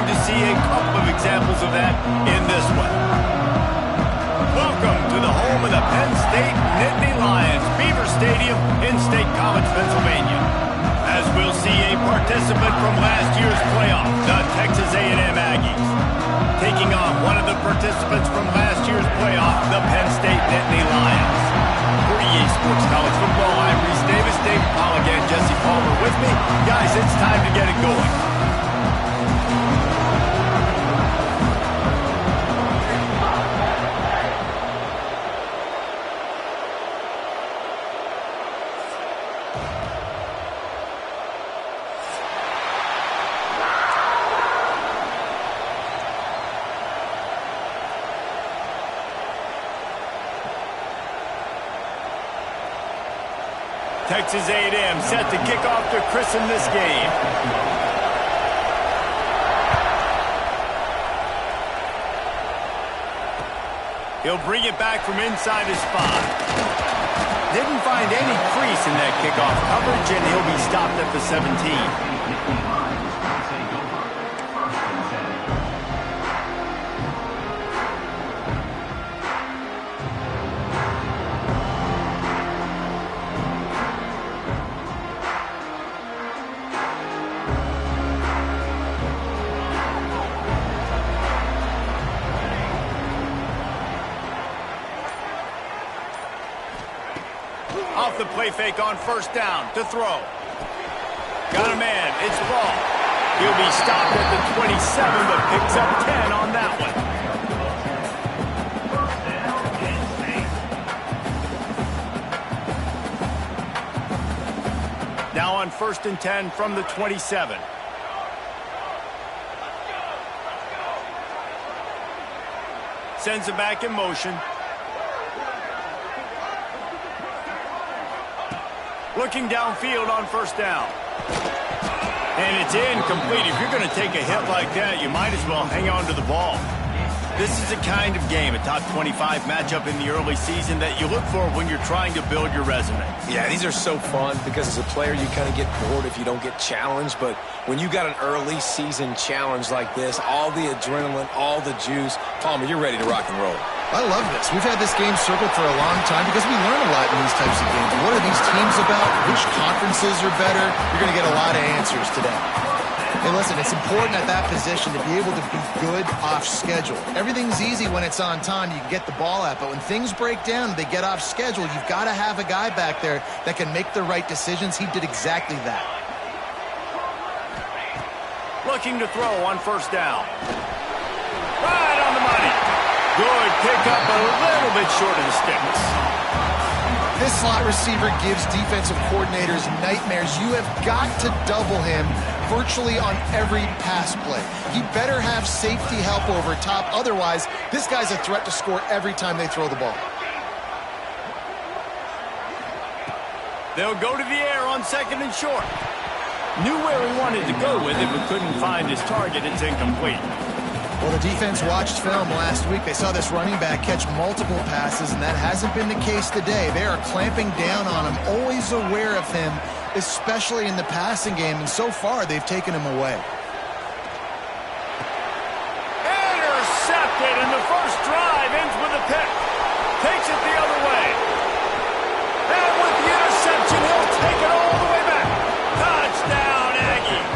going to see a couple of examples of that in this one. Welcome to the home of the Penn State Nittany Lions, Beaver Stadium in State College, Pennsylvania. As we'll see a participant from last year's playoff, the Texas A&M Aggies, taking on one of the participants from last year's playoff, the Penn State Nittany Lions. For EA Sports College Football, I'm Reese Davis, David Pollack, and Jesse Palmer with me. Guys, it's time to get it going. Texas A&M set to kick off to christen this game. He'll bring it back from inside his spot. Didn't find any crease in that kickoff coverage, and he'll be stopped at the 17. Off the play fake on first down to throw. Got a man. It's ball. He'll be stopped at the 27, but picks up 10 on that one. Now on 1st and 10 from the 27. Sends it back in motion. Looking downfield on first down. And it's incomplete. If you're going to take a hit like that, you might as well hang on to the ball. This is the kind of game, a top 25 matchup in the early season, that you look for when you're trying to build your resume. Yeah, these are so fun because as a player, you kind of get bored if you don't get challenged. But when you got an early season challenge like this, all the adrenaline, all the juice, Palmer, you're ready to rock and roll. I love this. We've had this game circled for a long time because we learn a lot in these types of games. What are these teams about? Which conferences are better? You're going to get a lot of answers today. Hey, listen, it's important at that position to be able to be good off schedule. Everything's easy when it's on time. You can get the ball out. But when things break down, they get off schedule, you've got to have a guy back there that can make the right decisions. He did exactly that. Looking to throw on first down. Right on the money. Good pickup, a little bit short of the sticks. This slot receiver gives defensive coordinators nightmares. You have got to double him virtually on every pass play. He better have safety help over top. Otherwise, this guy's a threat to score every time they throw the ball. They'll go to the air on 2nd and short. Knew where he wanted to go with it, but couldn't find his target. It's incomplete. Well, the defense watched film last week. They saw this running back catch multiple passes, and that hasn't been the case today. They are clamping down on him, always aware of him, especially in the passing game, and so far they've taken him away. Intercepted, and the first drive ends with a pick. Takes it the other way. And with the interception, he'll take it all the way back. Touchdown, Aggies.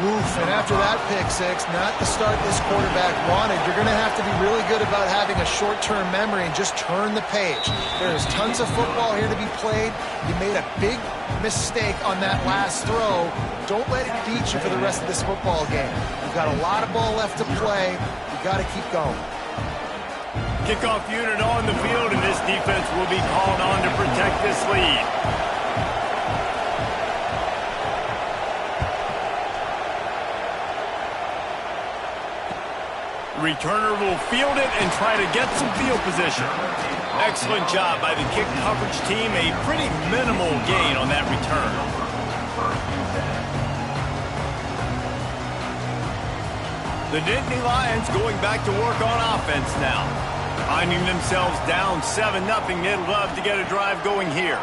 Oof, and after that pick six, not the start this quarterback wanted. You're going to have to be really good about having a short-term memory and just turn the page. There is tons of football here to be played. You made a big mistake on that last throw. Don't let it beat you for the rest of this football game. You've got a lot of ball left to play. You've got to keep going. Kickoff unit on the field, and this defense will be called on to protect this lead. Returner will field it and try to get some field position. Excellent job by the kick coverage team. A pretty minimal gain on that return. The Nittany Lions going back to work on offense now. Finding themselves down 7-0. They'd love to get a drive going here.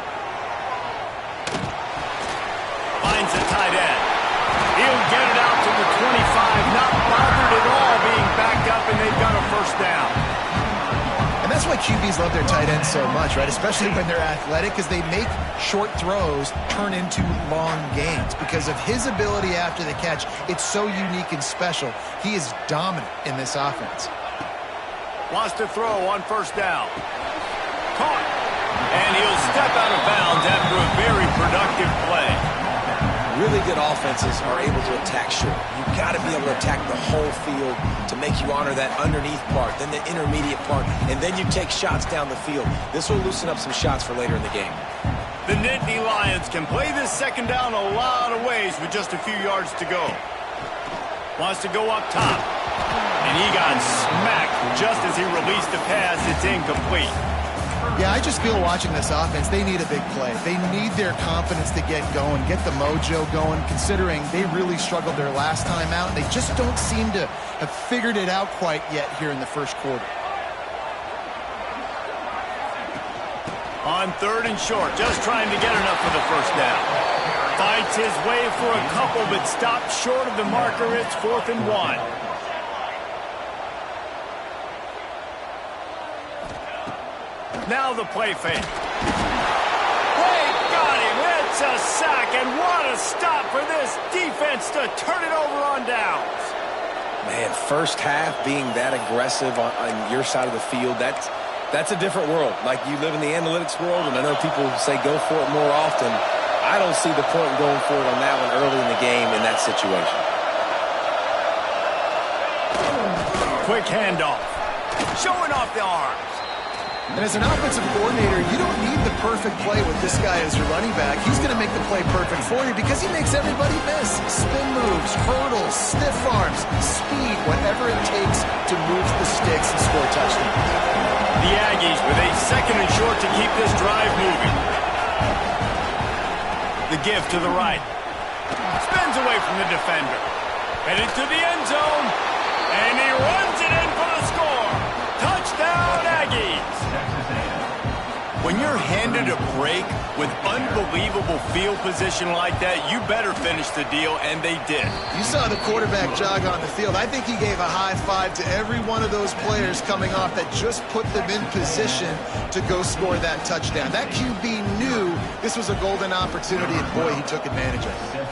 Finds the tight end. He'll get it out to the 20. bothered at all being backed up, and they've got a first down. And that's why QBs love their tight ends so much, right? Especially when they're athletic, because they make short throws turn into long gains. Because of his ability after the catch, it's so unique and special. He is dominant in this offense. Wants to throw on first down. Caught. And he'll step out of bounds after a very productive play. Really good offenses are able to attack short. You've got to be able to attack the whole field to make you honor that underneath part, then the intermediate part, and then you take shots down the field. This will loosen up some shots for later in the game. The Nittany Lions can play this second down a lot of ways with just a few yards to go. Wants to go up top. And he got smacked just as he released the pass. It's incomplete. Yeah, I just feel watching this offense, they need a big play. They need their confidence to get going, get the mojo going, considering they really struggled their last time out. They just don't seem to have figured it out quite yet here in the first quarter. On third and short, just trying to get enough for the first down. Fights his way for a couple, but stopped short of the marker. It's 4th and 1. Now the play fake. They got him. It's a sack, and what a stop for this defense to turn it over on downs. Man, first half being that aggressive on your side of the field, that's a different world. Like, you live in the analytics world, and I know people say go for it more often. I don't see the point in going for it on that one early in the game in that situation. Quick handoff. Showing off the arms. And as an offensive coordinator, you don't need the perfect play with this guy as your running back. He's going to make the play perfect for you because he makes everybody miss. Spin moves, hurdles, stiff arms, speed, whatever it takes to move the sticks and score touchdowns. The Aggies with a second and short to keep this drive moving. The give to the right. Spins away from the defender. Headed to the end zone. And he runs it in for the score. Touchdown, Aggies. When you're handed a break with unbelievable field position like that, you better finish the deal, and they did. You saw the quarterback jog on the field. I think he gave a high five to every one of those players coming off that just put them in position to go score that touchdown. That QB knew this was a golden opportunity, and boy, he took advantage of it.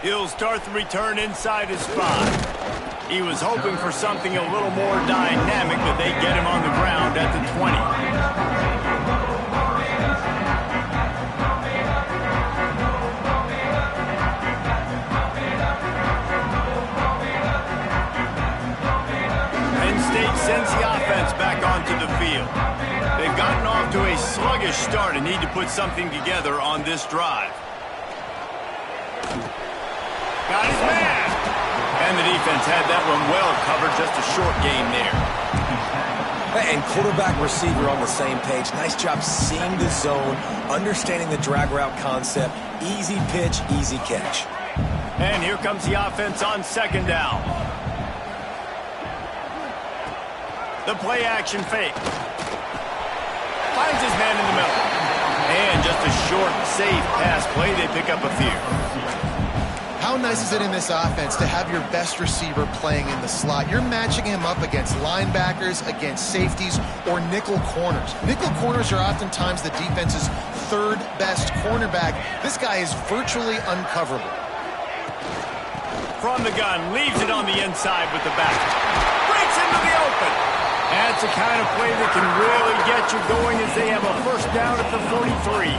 He'll start the return inside his 5. He was hoping for something a little more dynamic, but they get him on the ground at the 20. Penn State sends the offense back onto the field. They've gotten off to a sluggish start and need to put something together on this drive. Got his man. And the defense had that one well covered. Just a short game there. And quarterback receiver on the same page. Nice job seeing the zone, understanding the drag route concept. Easy pitch, easy catch. And here comes the offense on second down. The play action fake. Finds his man in the middle. And just a short, safe pass play. They pick up a few. How nice is it in this offense to have your best receiver playing in the slot? You're matching him up against linebackers, against safeties, or nickel corners. Nickel corners are oftentimes the defense's third best cornerback. This guy is virtually uncoverable. From the gun, leaves it on the inside with the back. Breaks into the open. That's the kind of play that can really get you going as they have a first down at the 43.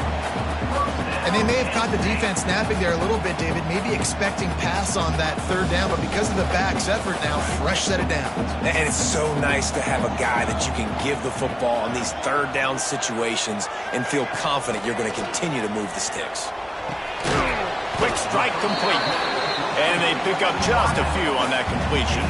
And they may have caught the defense napping there a little bit, David, maybe expecting pass on that third down, but because of the back's effort now, fresh set of downs. And it's so nice to have a guy that you can give the football on these third down situations and feel confident you're going to continue to move the sticks. Quick strike complete. And they pick up just a few on that completion.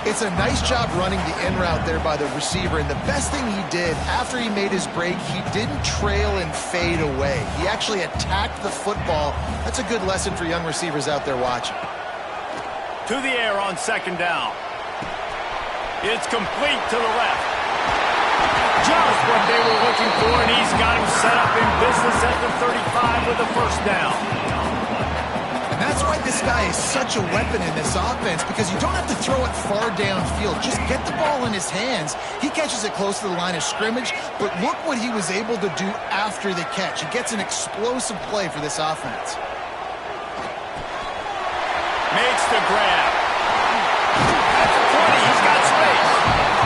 It's a nice job running the in route there by the receiver, and the best thing he did after he made his break, he didn't trail and fade away. He actually attacked the football. That's a good lesson for young receivers out there watching. To the air on second down. It's complete to the left. Just what they were looking for, and he's got him set up in business at the 35 with a first down. And that's why this guy is such a weapon in this offense, because you don't have to throw it far downfield. Just get the ball in his hands. He catches it close to the line of scrimmage, but look what he was able to do after the catch. He gets an explosive play for this offense. Makes the grab. At the 20, he's got space.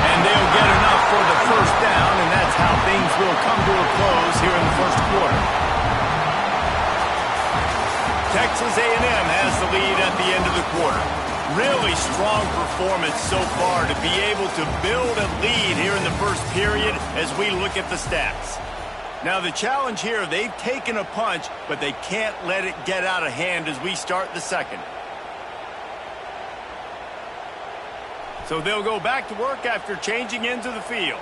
And they'll get enough for the first down, and that's how things will come to a close here in the first quarter. Texas A&M has the lead at the end of the quarter. Really strong performance so far to be able to build a lead here in the first period as we look at the stats. Now the challenge here, they've taken a punch, but they can't let it get out of hand as we start the second. So they'll go back to work after changing into the field.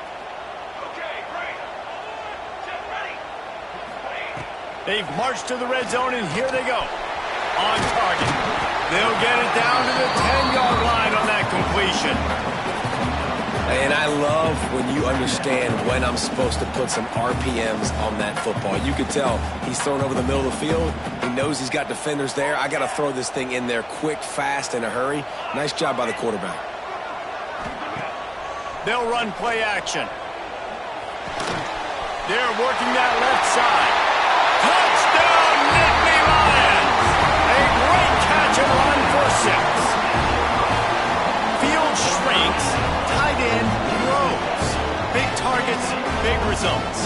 Okay, great. Get ready. They've marched to the red zone, and here they go. On target. They'll get it down to the 10-yard line on that completion. And I love when you understand when I'm supposed to put some RPMs on that football. You could tell he's thrown over the middle of the field. He knows he's got defenders there. I got to throw this thing in there quick, fast, in a hurry. Nice job by the quarterback. They'll run play action. They're working that left side. Touchdown, Nittany Lions! A great catch and run for 6. Field shrinks, tight end grows. Big targets, big results.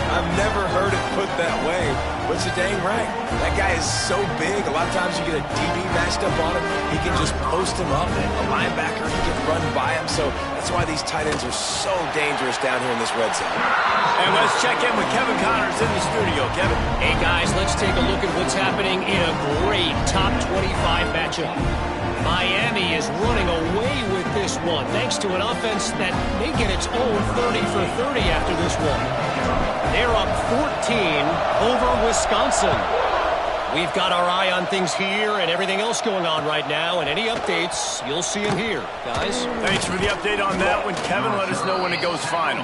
I've never heard it put that way, but you're dang right. That guy is so big. A lot of times you get a DB matched up on him. He can just post him up. A linebacker, he can run by him. So that's why these tight ends are so dangerous down here in this red zone. And let's check in with Kevin Connors in the studio. Kevin? Hey, guys, let's take a look at what's happening in a great top 25 matchup. Miami is running away with this one, thanks to an offense that may get its own 30 for 30 after this one. They're up 14 over Wisconsin. We've got our eye on things here and everything else going on right now, and any updates, you'll see them here. Guys? Thanks for the update on that one, Kevin. Let us know when it goes final.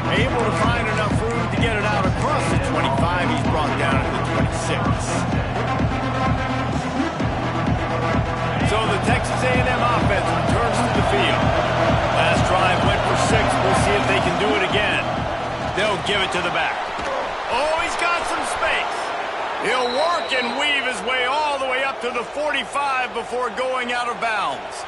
Able to find enough room to get it out across the 25. He's brought down to the 26. So the Texas A&M offense returns to the field. Last drive went for 6. We'll see if they can do it again. They'll give it to the back. Oh, he's got some space. He'll work and weave his way all the way up to the 45 before going out of bounds.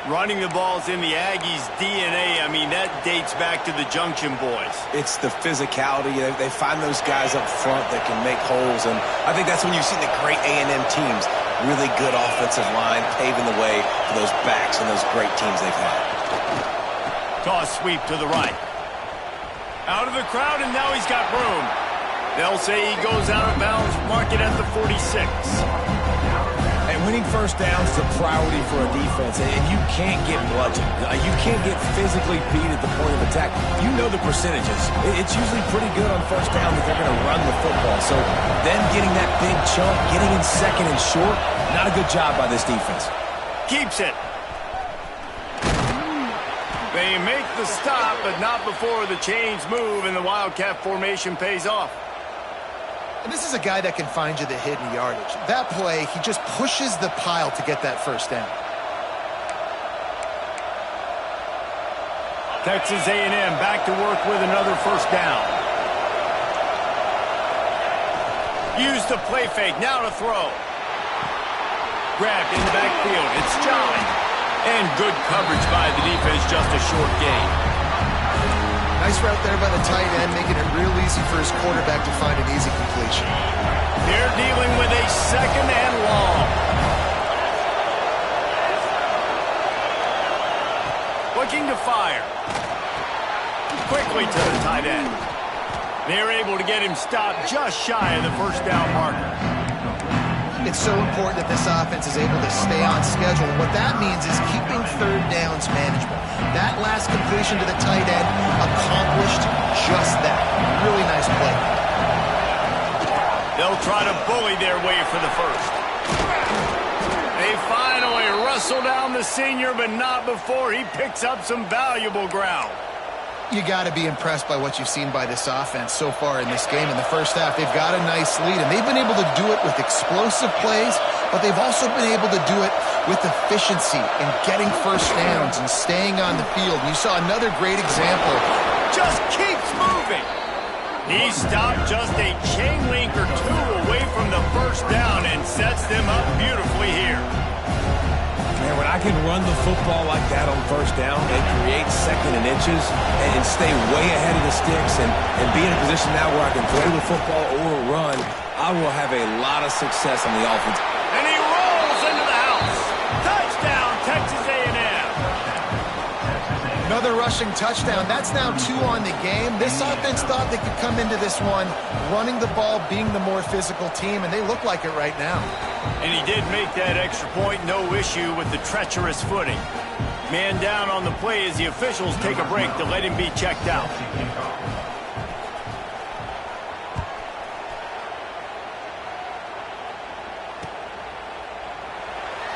Running the ball's in the Aggies' DNA. I mean, that dates back to the Junction Boys. It's the physicality. They find those guys up front that can make holes, and I think that's when you see the great A&M teams. Really good offensive line, paving the way for those backs and those great teams they've had. Toss sweep to the right. Out of the crowd, and now he's got room. They'll say he goes out of bounds, mark it at the 46. And winning first downs is a priority for a defense, and you can't get bludgeoned. You can't get physically beat at the point of attack. You know the percentages. It's usually pretty good on first down that they're going to run the football. So then getting that big chunk, getting in second and short, not a good job by this defense. Keeps it. They make the stop, but not before the chains move and the Wildcat formation pays off. And this is a guy that can find you the hidden yardage. That play, he just pushes the pile to get that first down. Texas A&M back to work with another first down. Use the play fake, now to throw. Grabbed in the backfield, it's Jolly. And good coverage by the defense, just a short gain. Nice route there by the tight end, making it real easy for his quarterback to find an easy completion. They're dealing with a second and long. Looking to fire. Quickly to the tight end. They're able to get him stopped just shy of the first down marker. It's so important that this offense is able to stay on schedule. What that means is keeping third downs manageable. That last completion to the tight end accomplished just that. Really nice play. They'll try to bully their way for the first. They finally wrestle down the senior, but not before he picks up some valuable ground. You got to be impressed by what you've seen by this offense so far in this game. In the first half, they've got a nice lead, and they've been able to do it with explosive plays, but they've also been able to do it with efficiency and getting first downs and staying on the field. You saw another great example. Just keeps moving. He stopped just a chain link or two away from the first down and sets them up beautifully here. Man, when I can run the football like that on first down and create second and inches and stay way ahead of the sticks and be in a position now where I can throw the football or run, I will have a lot of success on the offense. And he rolls into the house. Touchdown, Texas A&M. Another rushing touchdown. That's now 2 on the game. This offense thought they could come into this one running the ball, being the more physical team, and they look like it right now. And he did make that extra point, no issue with the treacherous footing. Man down on the play as the officials take a break to let him be checked out.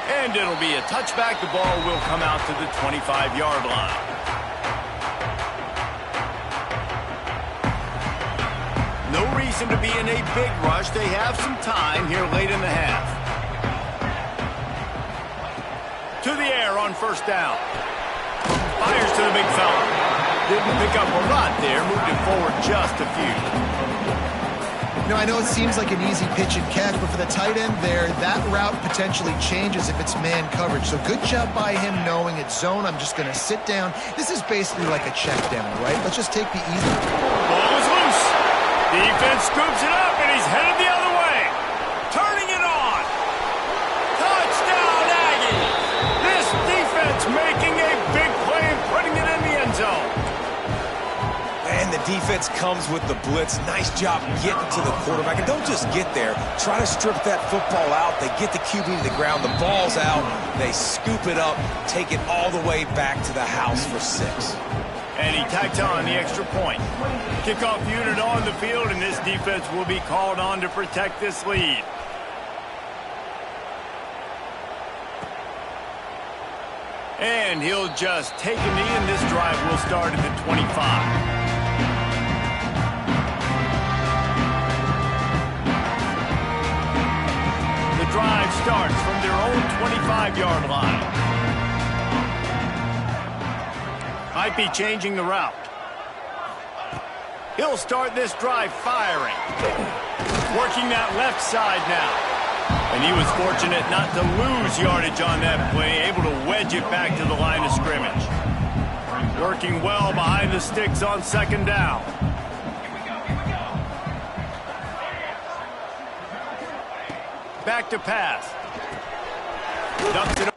And it'll be a touchback. The ball will come out to the 25-yard line. No reason to be in a big rush. They have some time here late in the half. To the air on first down. Fires to the big fella. Didn't pick up a lot there. Moved it forward just a few. You know, I know it seems like an easy pitch and catch, but for the tight end there, that route potentially changes if it's man coverage. So good job by him knowing it's zone. I'm just going to sit down. This is basically like a check down, right? Let's just take the easy. Ball is loose. Defense scoops it up, and he's headed the other way. Turning it on. Touchdown, Aggies. This defense making a big play and putting it in the end zone. And the defense comes with the blitz. Nice job getting to the quarterback. And don't just get there. Try to strip that football out. They get the QB to the ground. The ball's out. They scoop it up, take it all the way back to the house for 6. And he tacked on the extra point. Kickoff unit on the field, and this defense will be called on to protect this lead. And he'll just take a knee, and this drive will start at the 25. The drive starts from their own 25-yard line. Might be changing the route. He'll start this drive firing. Working that left side now. And he was fortunate not to lose yardage on that play, able to wedge it back to the line of scrimmage. Working well behind the sticks on second down. Back to pass. Ducks it